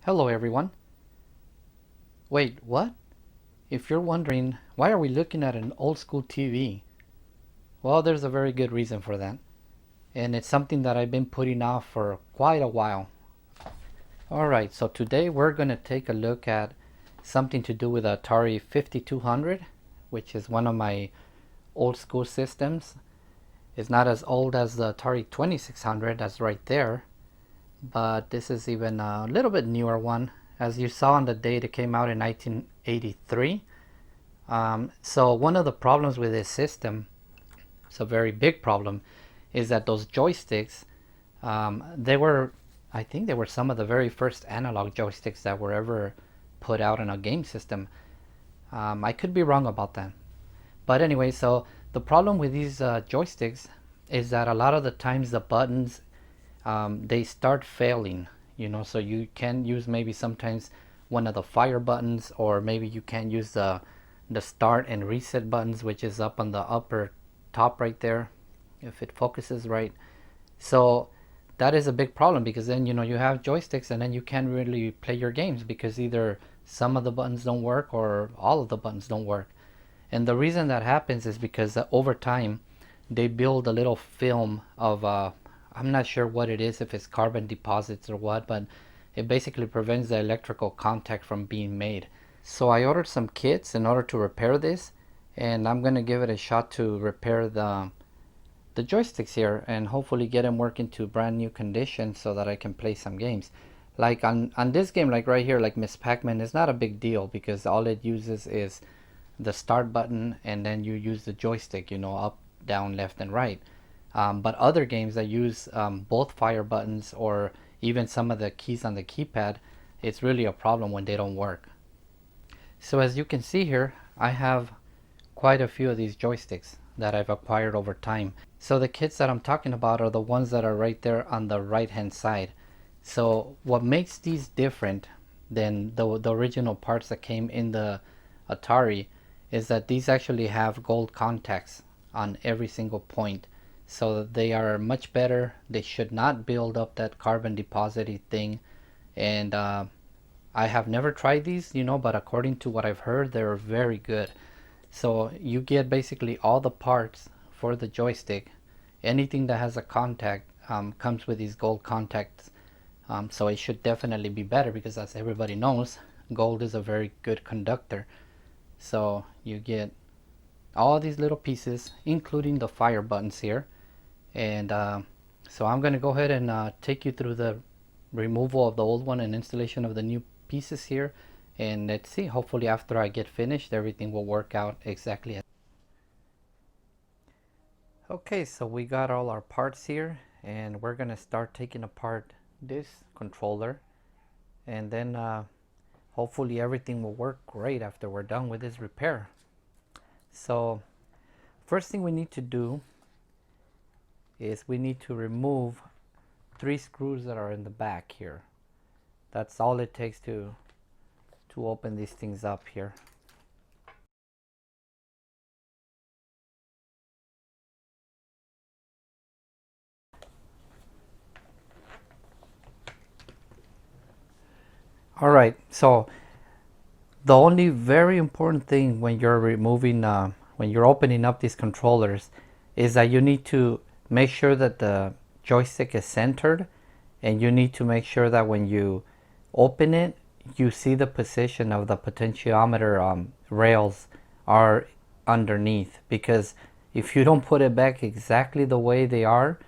Hello everyone. Wait, what? If you're wondering, why are we looking at an old school TV? Well, there's a very good reason for that. And it's something that I've been putting off for quite a while. Alright, so today we're going to take a look at something to do with the Atari 5200, which is one of my old school systems. It's not as old as the Atari 2600, that's right there, but this is even a little bit newer one. As you saw on the date, it came out in 1983. So one of the problems with this system, it's a very big problem, is that those joysticks, I think they were some of the very first analog joysticks that were ever put out in a game system. I could be wrong about that. But anyway, so the problem with these joysticks is that a lot of the times the buttons, they start failing, so you can use maybe sometimes one of the fire buttons, or maybe you can't use the start and reset buttons, which is up on the upper top right there, if it focuses right. So that is a big problem, because then you have joysticks and then you can't really play your games because either some of the buttons don't work or all of the buttons don't work. And the reason that happens is because over time they build a little film of I'm not sure what it is, if it's carbon deposits or what, but it basically prevents the electrical contact from being made. So I ordered some kits in order to repair this, and I'm gonna give it a shot to repair the joysticks here and hopefully get them working to brand new condition so that I can play some games. Like on this game, like right here, like Miss Pac-Man, is not a big deal because all it uses is the start button, and then you use the joystick, up, down, left, and right. But other games that use both fire buttons or even some of the keys on the keypad, it's really a problem when they don't work. So as you can see here, I have quite a few of these joysticks that I've acquired over time. So the kits that I'm talking about are the ones that are right there on the right hand side. So what makes these different than the original parts that came in the Atari is that these actually have gold contacts on every single point. So they are much better. They should not build up that carbon deposit thing. And I have never tried these, but according to what I've heard, they're very good. So you get basically all the parts for the joystick. Anything that has a contact comes with these gold contacts. So it should definitely be better because, as everybody knows, gold is a very good conductor. So you get all these little pieces, including the fire buttons here. And so I'm going to go ahead and take you through the removal of the old one and installation of the new pieces here. And let's see, hopefully after I get finished, everything will work out exactly as. Okay, so we got all our parts here, and we're going to start taking apart this controller. And then hopefully everything will work great after we're done with this repair. So first thing we need to do is we need to remove 3 screws that are in the back here. That's all it takes to open these things up here. Alright, so the only very important thing when you're removing, when you're opening up these controllers, is that you need to make sure that the joystick is centered, and you need to make sure that when you open it, you see the position of the potentiometer rails are underneath, because if you don't put it back exactly the way they are,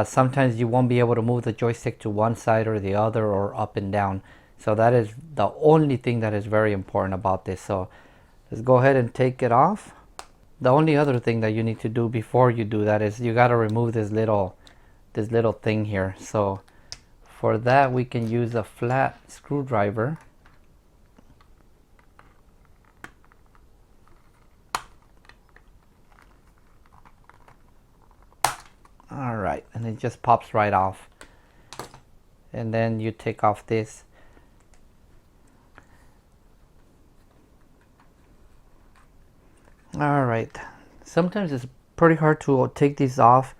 sometimes you won't be able to move the joystick to one side or the other, or up and down. So that is the only thing that is very important about this. So let's go ahead and take it off. The only other thing that you need to do before you do that is you got to remove this little thing here. So for that, we can use a flat screwdriver. Alright, and it just pops right off. And then you take off this. Alright, sometimes it's pretty hard to take these off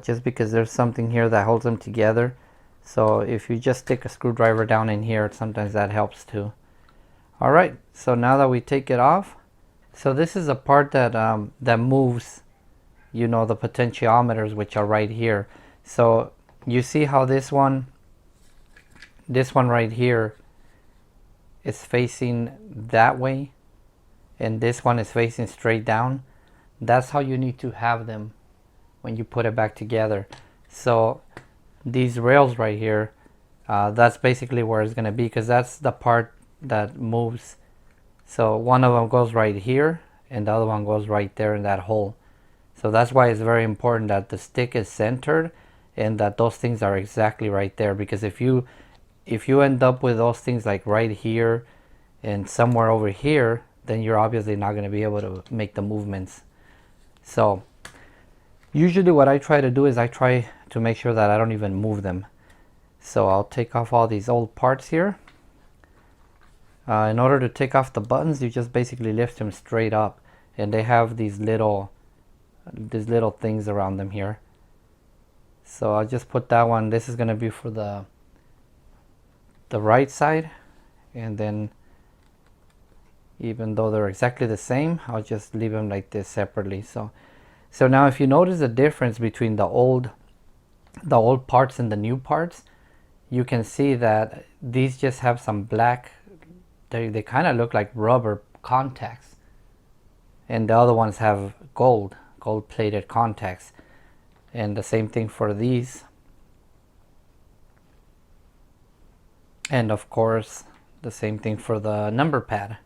just because there's something here that holds them together. So if you just stick a screwdriver down in here, sometimes that helps too. Alright, so now that we take it off, so this is a part that that moves, you know, the potentiometers, which are right here. So you see how this one right here is facing that way, and this one is facing straight down. That's how you need to have them when you put it back together. So these rails right here, that's basically where it's going to be, because that's the part that moves. So one of them goes right here and the other one goes right there in that hole. So that's why it's very important that the stick is centered and that those things are exactly right there, because if you end up with those things like right here and somewhere over here, then you're obviously not going to be able to make the movements. So usually what I try to do is I try to make sure that I don't even move them. So I'll take off all these old parts here. In order to take off the buttons, you just basically lift them straight up, and they have these little things around them here. So I'll just put that one. This is going to be for the right side, and then even though they're exactly the same, I'll just leave them like this separately. So now if you notice the difference between the old parts and the new parts, you can see that these just have some black, they kind of look like rubber contacts, and the other ones have gold plated contacts. And the same thing for these, and of course the same thing for the number pad.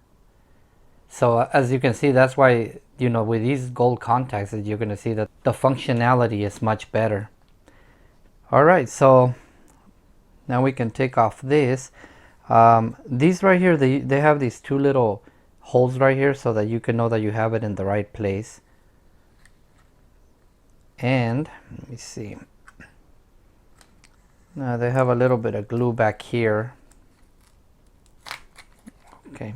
So as you can see, that's why, you know, with these gold contacts, you're going to see that the functionality is much better. Alright, so now we can take off this. These right here, they have these two little holes right here so that you can know that you have it in the right place. And let me see, now they have a little bit of glue back here. Okay.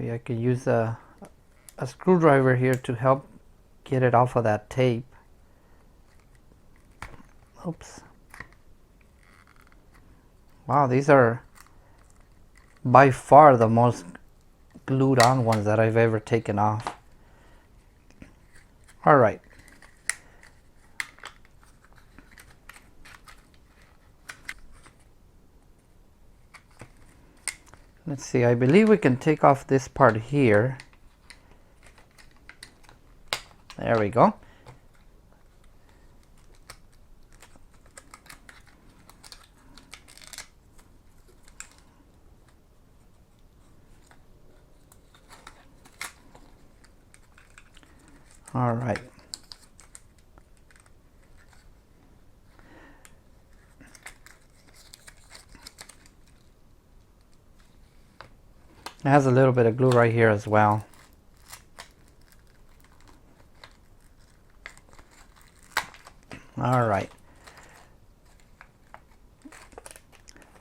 I could use a screwdriver here to help get it off of that tape. Oops. Wow, these are by far the most glued on ones that I've ever taken off. Alright. Let's see, I believe we can take off this part here. There we go. All right. It has a little bit of glue right here as well. All right.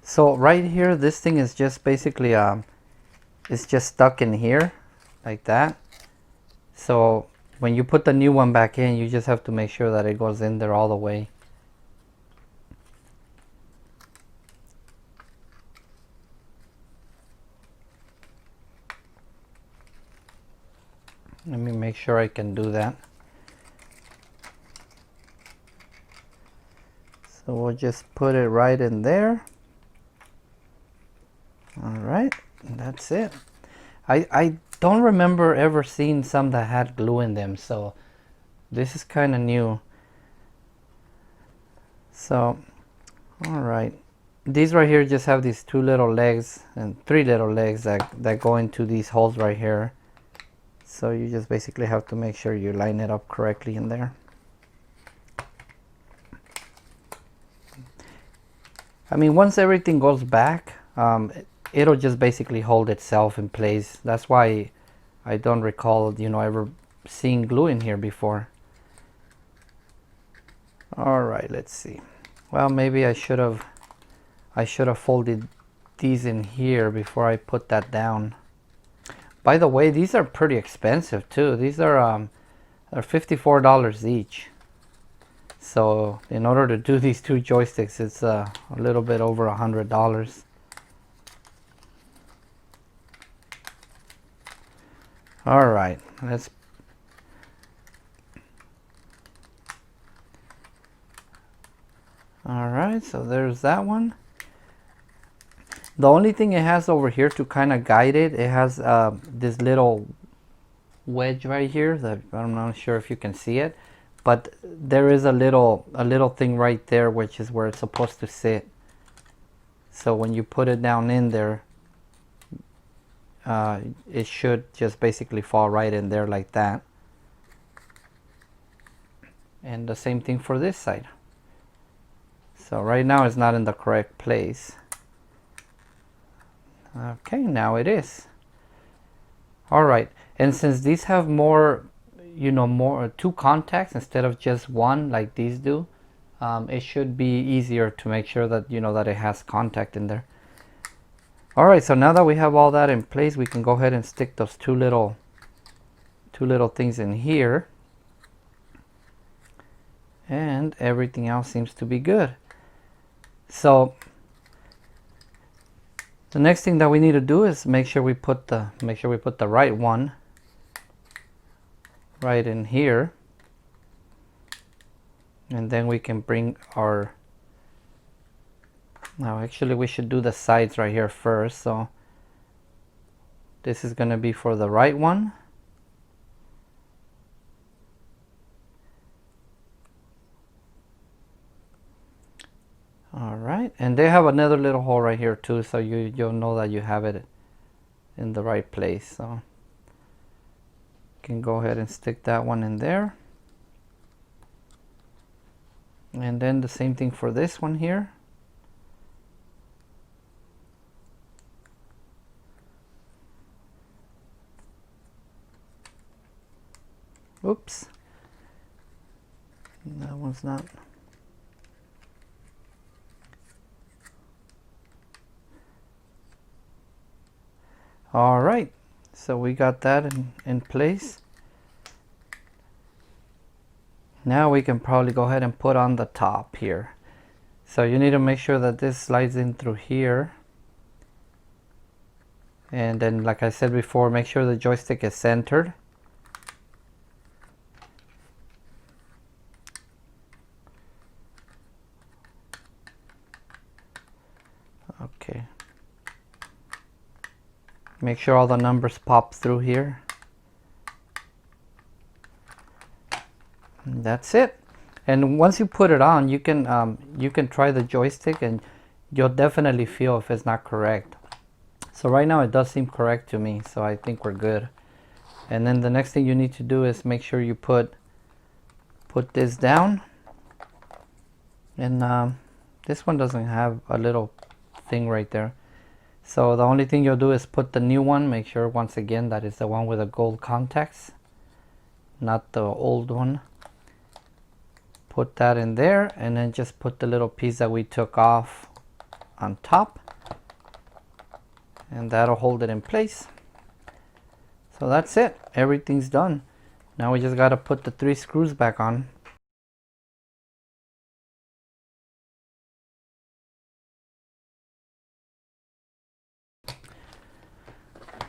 So right here, this thing is just basically it's just stuck in here like that. So when you put the new one back in, you just have to make sure that it goes in there all the way. Let me make sure I can do that. So we'll just put it right in there. All right, that's it. I don't remember ever seeing some that had glue in them, so this is kind of new. So, all right. These right here just have these two little legs and three little legs that go into these holes right here. So you just basically have to make sure you line it up correctly in there. I mean, once everything goes back, it'll just basically hold itself in place. That's why I don't recall, you know, ever seeing glue in here before. All right, let's see. Well, maybe I should have folded these in here before I put that down. By the way, these are pretty expensive too. These are $54 each. So in order to do these two joysticks, it's a little bit over $100. All right, let's. All right, so there's that one. The only thing it has over here to kind of guide it, it has this little wedge right here that I'm not sure if you can see it, but there is a little thing right there, which is where it's supposed to sit. So when you put it down in there, it should just basically fall right in there like that. And the same thing for this side. So right now it's not in the correct place. Okay, now it is. All right, and since these have more, more two contacts instead of just one like these do, it should be easier to make sure that that it has contact in there. All right, so now that we have all that in place, we can go ahead and stick those two little things in here, and everything else seems to be good. So the next thing that we need to do is make sure we put the right one right in here, and then we can bring our. Now actually we should do the sides right here first. So this is going to be for the right one. All right, and they have another little hole right here too, so you'll know that you have it in the right place. So you can go ahead and stick that one in there, and then the same thing for this one here. Oops, that one's not. All right, so we got that in place. Now we can probably go ahead and put on the top here. So you need to make sure that this slides in through here. And then, like I said before, make sure the joystick is centered. Okay. Make sure all the numbers pop through here. And that's it. And once you put it on, you can try the joystick, and you'll definitely feel if it's not correct. So right now it does seem correct to me, so I think we're good. And then the next thing you need to do is make sure you put this down. And this one doesn't have a little thing right there. So the only thing you'll do is put the new one. Make sure once again that is the one with the gold contacts, not the old one. Put that in there, and then just put the little piece that we took off on top, and that'll hold it in place. So that's it. Everything's done. Now we just got to put the 3 screws back on.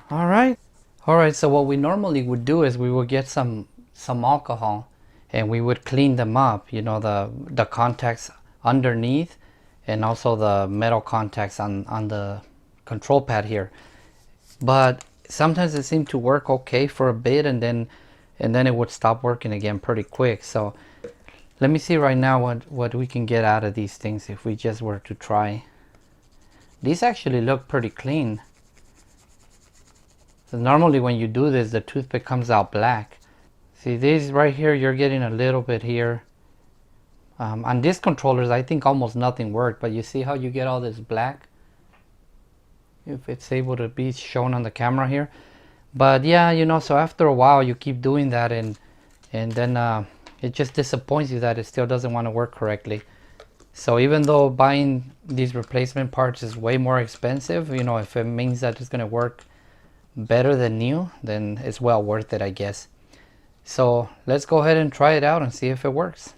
All right, so what we normally would do is we would get some alcohol, and we would clean them up, the contacts underneath, and also the metal contacts on the control pad here. But sometimes it seemed to work okay for a bit, and then it would stop working again pretty quick. So let me see right now what we can get out of these things if we just were to try. These actually look pretty clean. So normally when you do this, the toothpick comes out black. See, these right here, you're getting a little bit here. On these controllers, I think almost nothing worked, but you see how you get all this black? If it's able to be shown on the camera here. But yeah, so after a while you keep doing that, and then it just disappoints you that it still doesn't want to work correctly. So even though buying these replacement parts is way more expensive, you know, if it means that it's going to work better than new, then it's well worth it, I guess. So let's go ahead and try it out and see if it works.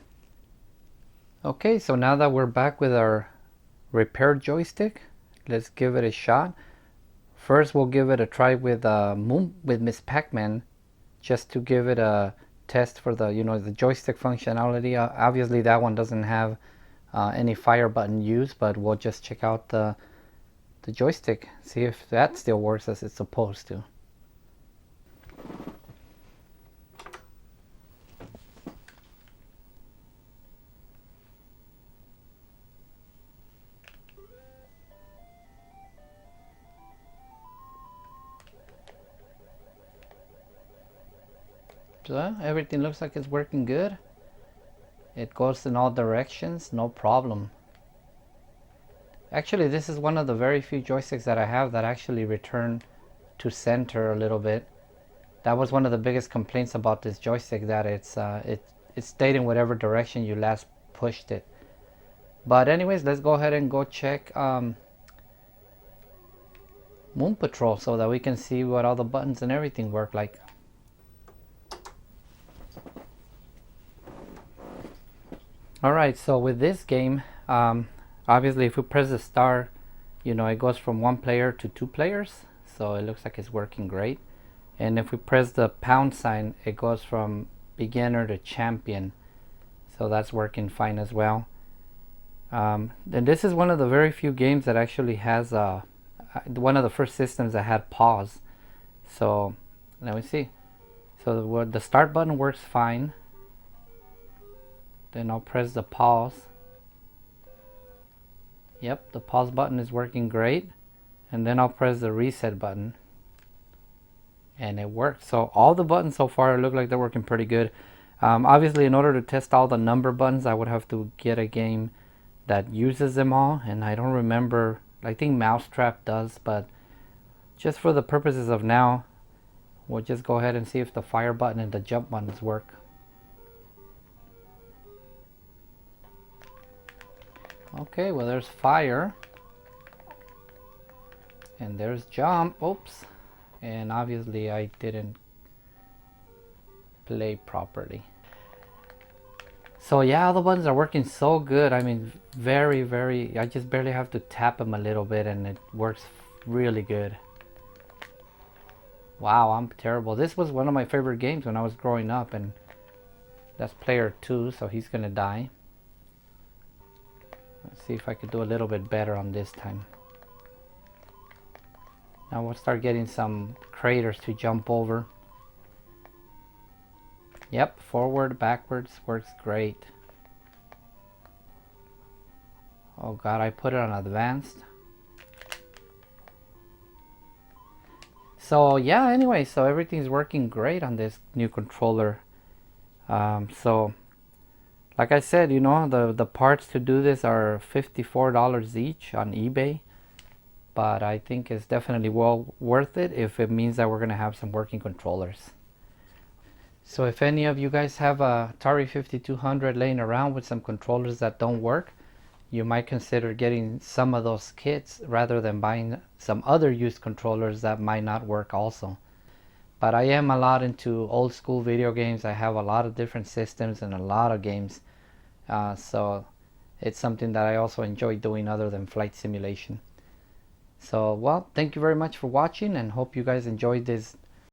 Okay, so now that we're back with our repaired joystick, let's give it a shot. First, we'll give it a try with Miss Pac-Man, just to give it a test for the, you know, the joystick functionality. Obviously, that one doesn't have any fire button use, but we'll just check out the joystick, see if that still works as it's supposed to. So everything looks like it's working good. It goes in all directions, no problem. Actually, this is one of the very few joysticks that I have that actually return to center a little bit. That was one of the biggest complaints about this joystick, that it stayed in whatever direction you last pushed it. But anyways, let's go ahead and go check Moon Patrol so that we can see what all the buttons and everything work like. Alright, so with this game, obviously if we press the star, you know, it goes from 1 player to 2 players, so it looks like it's working great. And if we press the pound sign, it goes from beginner to champion, so that's working fine as well. And this is one of the very few games that actually has one of the first systems that had pause. So let me see. So the start button works fine. Then I'll press the pause. Yep, the pause button is working great. And then I'll press the reset button. And it works. So all the buttons so far look like they're working pretty good. Obviously, in order to test all the number buttons, I would have to get a game that uses them all. And I don't remember, I think Mousetrap does. But just for the purposes of now, we'll just go ahead and see if the fire button and the jump buttons work. Okay, well, there's fire, and there's jump. Oops, and obviously I didn't play properly. So yeah, all the buttons are working so good. I mean, very, I just barely have to tap them a little bit and it works really good. Wow, I'm terrible. This was one of my favorite games when I was growing up, and that's player 2, so he's gonna die. Let's see if I could do a little bit better on this time. Now we'll start getting some craters to jump over. Yep, forward, backwards, works great. Oh god, I put it on advanced. So yeah, anyway, so everything's working great on this new controller. So like I said, you know, the parts to do this are $54 each on eBay. But I think it's definitely well worth it if it means that we're going to have some working controllers. So if any of you guys have a Atari 5200 laying around with some controllers that don't work, you might consider getting some of those kits rather than buying some other used controllers that might not work also. But I am a lot into old school video games. I have a lot of different systems and a lot of games. So it's something that I also enjoy doing other than flight simulation. So, well, thank you very much for watching, and hope you guys enjoyed this